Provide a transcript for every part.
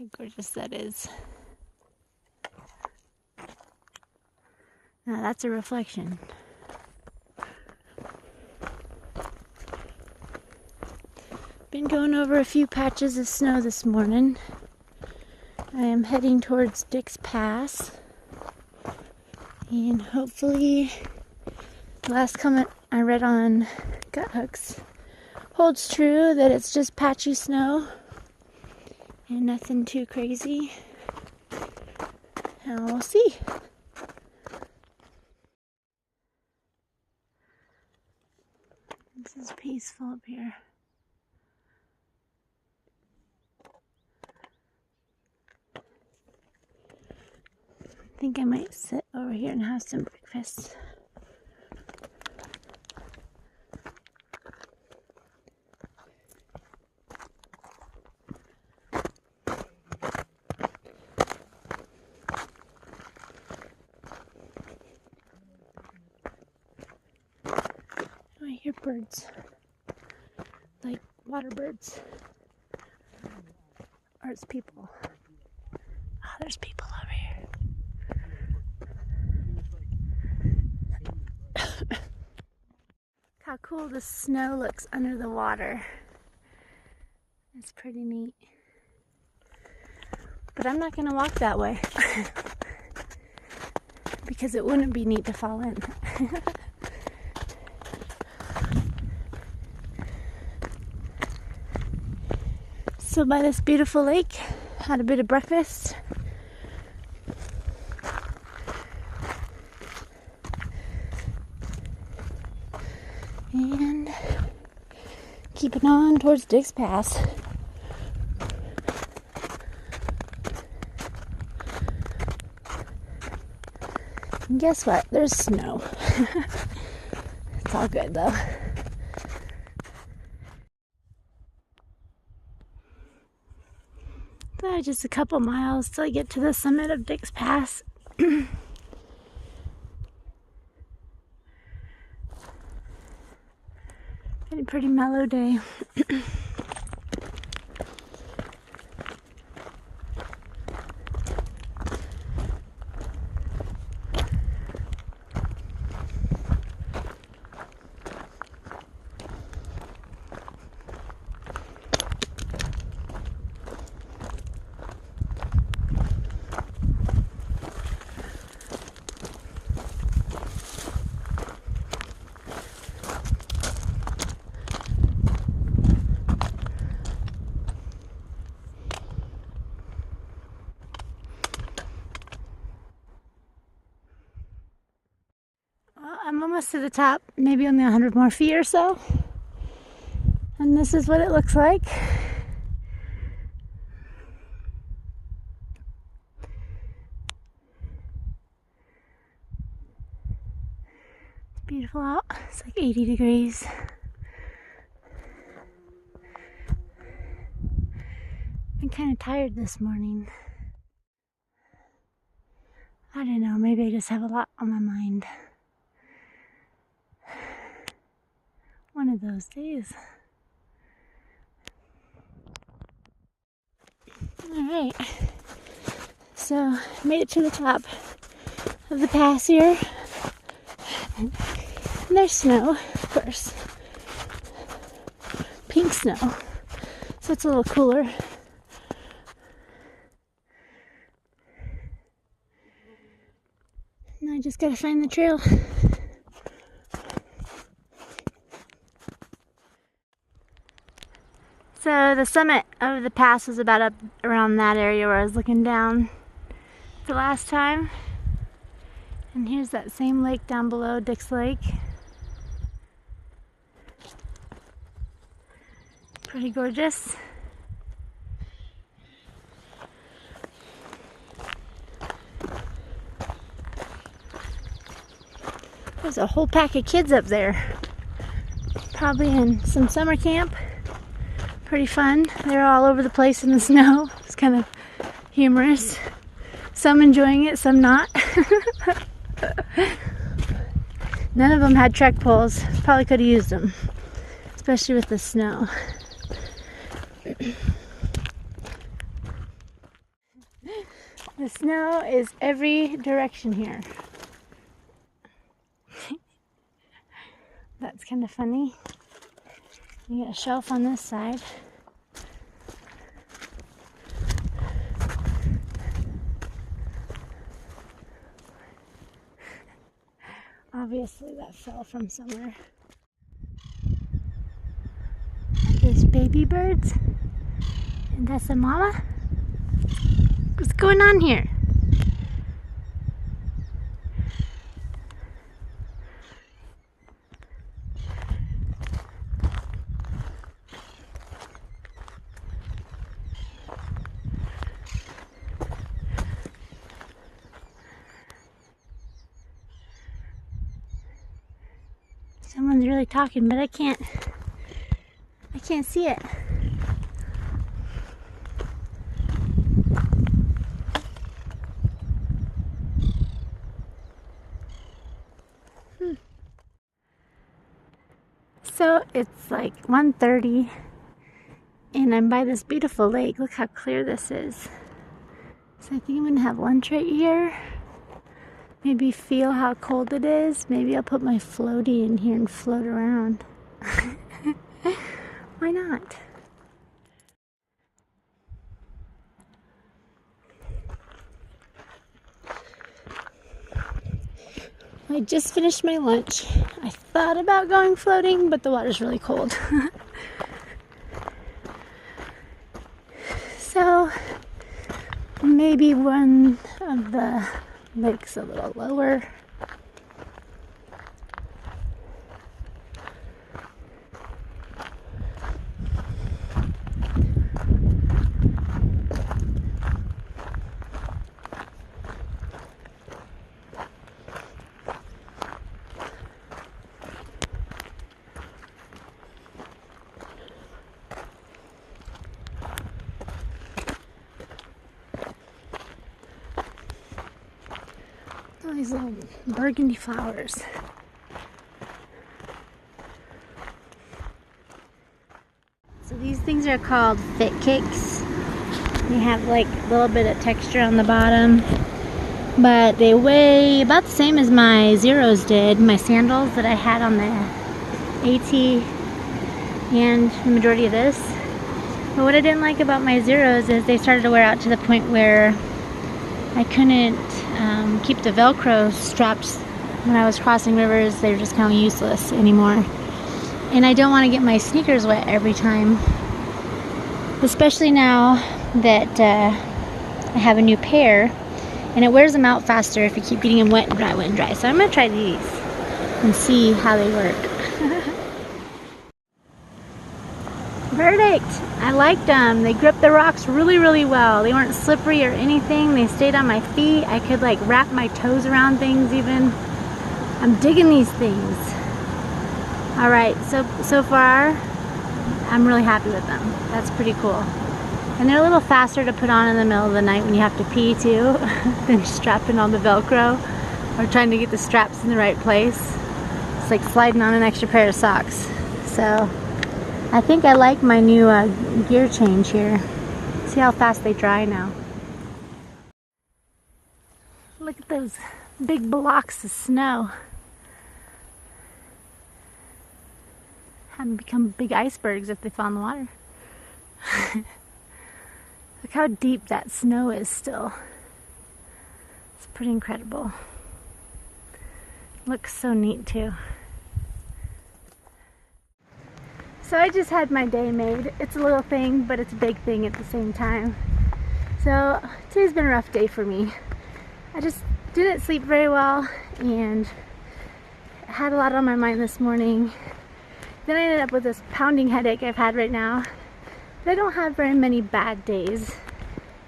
How gorgeous that is. Now that's a reflection. Been going over a few patches of snow this morning. I am heading towards Dick's Pass. And hopefully the last comment I read on Gut Hooks holds true, that it's just patchy snow and nothing too crazy. And we'll see. This is peaceful up here. I think I might sit over here and have some breakfast. I hear birds, like water birds, or it's people. Oh, there's people over here. How cool the snow looks under the water. It's pretty neat. But I'm not going to walk that way because it wouldn't be neat to fall in. So by this beautiful lake, had a bit of breakfast. And keeping on towards Dick's Pass. And guess what? There's snow. It's all good though. So just a couple miles till I get to the summit of Dick's Pass. Been a pretty mellow day. I'm almost to the top, maybe only 100 more feet or so. And this is what it looks like. It's beautiful out. It's like 80 degrees. I'm kind of tired this morning. I don't know, maybe I just have a lot on my mind. One of those days. Alright, so made it to the top of the pass here. And there's snow, of course. Pink snow, so it's a little cooler. Now I just gotta find the trail. So the summit of the pass was about up around that area where I was looking down the last time. And here's that same lake down below, Dick's Lake. Pretty gorgeous. There's a whole pack of kids up there. Probably in some summer camp. Pretty fun. They're all over the place in the snow. It's kind of humorous. Some enjoying it, some not. None of them had trek poles. Probably could have used them, especially with the snow. The snow is every direction here. That's kind of funny. You get a shelf on this side. Obviously that fell from somewhere. There's baby birds. And that's a mama. What's going on here? Someone's really talking, but I can't see it. So it's like 1:30 and I'm by this beautiful lake. Look how clear this is. So I think I'm gonna have lunch right here. Maybe feel how cold it is. Maybe I'll put my floaty in here and float around. Why not? I just finished my lunch. I thought about going floating, but the water's really cold. So maybe one of the lakes a little lower. All these little burgundy flowers. So these things are called fit kicks. They have like a little bit of texture on the bottom, but they weigh about the same as my Zeros did, my sandals that I had on the AT and the majority of this. But what I didn't like about my Zeros is they started to wear out to the point where I couldn't keep the Velcro straps when I was crossing rivers. They were just kind of useless anymore. And I don't want to get my sneakers wet every time. Especially now that I have a new pair. And it wears them out faster if you keep getting them wet and dry, wet and dry. So I'm going to try these and see how they work. Verdict! I liked them. They gripped the rocks really, really well. They weren't slippery or anything. They stayed on my feet. I could like wrap my toes around things even. I'm digging these things. Alright, so far, I'm really happy with them. That's pretty cool. And they're a little faster to put on in the middle of the night when you have to pee too, than strapping on the Velcro or trying to get the straps in the right place. It's like sliding on an extra pair of socks. So I think I like my new gear change here. See how fast they dry now. Look at those big blocks of snow. Have them become big icebergs if they fall in the water. Look how deep that snow is still. It's pretty incredible. Looks so neat too. So I just had my day made. It's a little thing, but it's a big thing at the same time. So today's been a rough day for me. I just didn't sleep very well and had a lot on my mind this morning. Then I ended up with this pounding headache I've had right now. But I don't have very many bad days.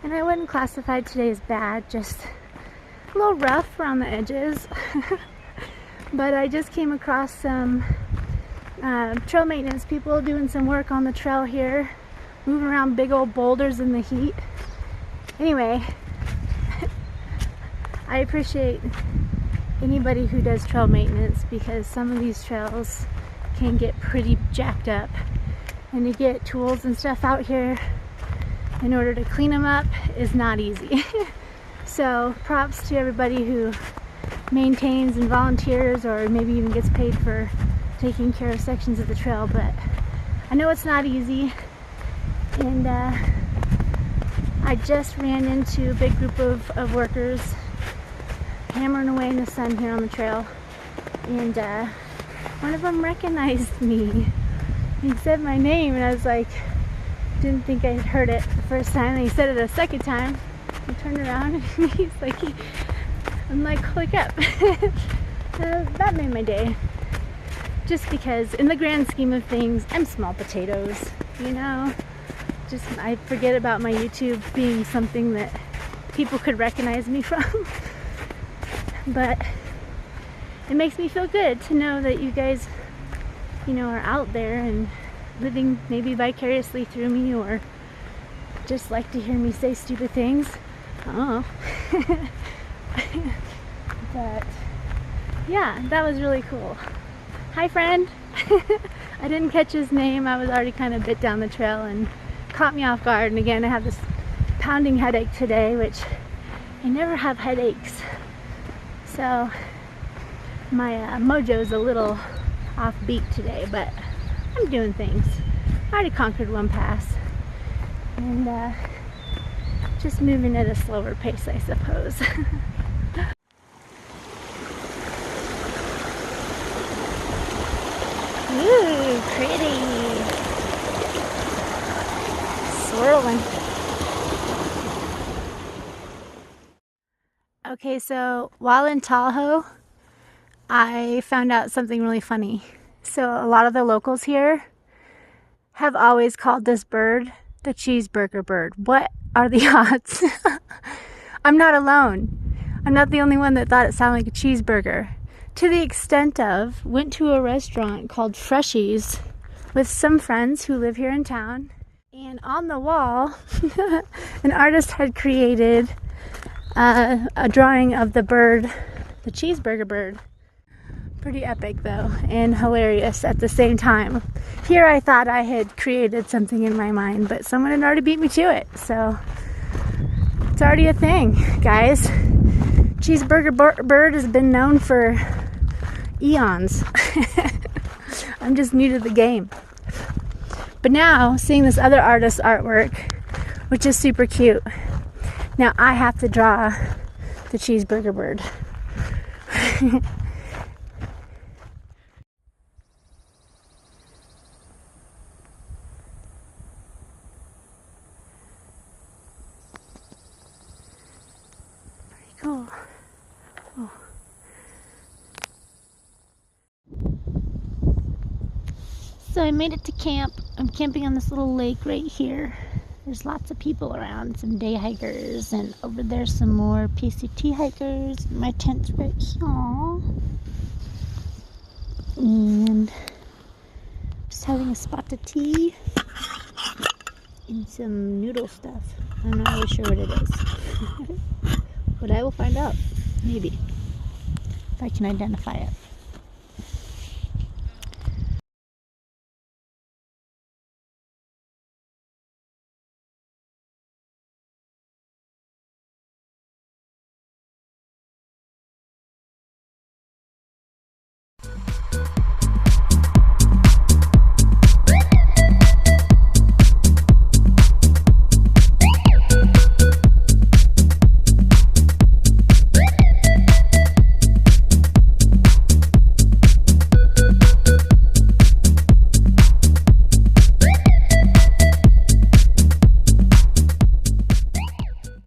And I wouldn't classify today as bad, just a little rough around the edges. But I just came across some trail maintenance people doing some work on the trail here, moving around big old boulders in the heat. Anyway, I appreciate anybody who does trail maintenance because some of these trails can get pretty jacked up, and to get tools and stuff out here in order to clean them up is not easy. So props to everybody who maintains and volunteers, or maybe even gets paid for taking care of sections of the trail. But I know it's not easy, and I just ran into a big group of workers hammering away in the sun here on the trail, and one of them recognized me. He said my name, and I was like, didn't think I had heard it the first time, and he said it a second time. I turned around and he's like, I'm like, holy crap. That made my day. Just because in the grand scheme of things, I'm small potatoes, you know? Just, I forget about my YouTube being something that people could recognize me from. But it makes me feel good to know that you guys, you know, are out there and living maybe vicariously through me, or just like to hear me say stupid things. Oh. But yeah, that was really cool. Hi, friend. I didn't catch his name. I was already kind of bit down the trail and caught me off guard. And again, I have this pounding headache today, which I never have headaches. So my mojo's a little offbeat today, but I'm doing things. I already conquered one pass, and just moving at a slower pace, I suppose. Ooh, pretty. Swirling. Okay, so while in Tahoe, I found out something really funny. So a lot of the locals here have always called this bird the cheeseburger bird. What are the odds? I'm not alone. I'm not the only one that thought it sounded like a cheeseburger. To the extent of, went to a restaurant called Freshies with some friends who live here in town, and on the wall, an artist had created a drawing of the bird, the cheeseburger bird. Pretty epic though, and hilarious at the same time. Here I thought I had created something in my mind, but someone had already beat me to it, so it's already a thing, guys. Cheeseburger bird has been known for eons. I'm just new to the game. But now, seeing this other artist's artwork, which is super cute, now I have to draw the cheeseburger bird. Pretty cool. Oh. So I made it to camp. I'm camping on this little lake right here. There's lots of people around, some day hikers, and over there's some more PCT hikers. My tent's right here. And just having a spot of tea and some noodle stuff. I'm not really sure what it is. But I will find out, maybe, if I can identify it.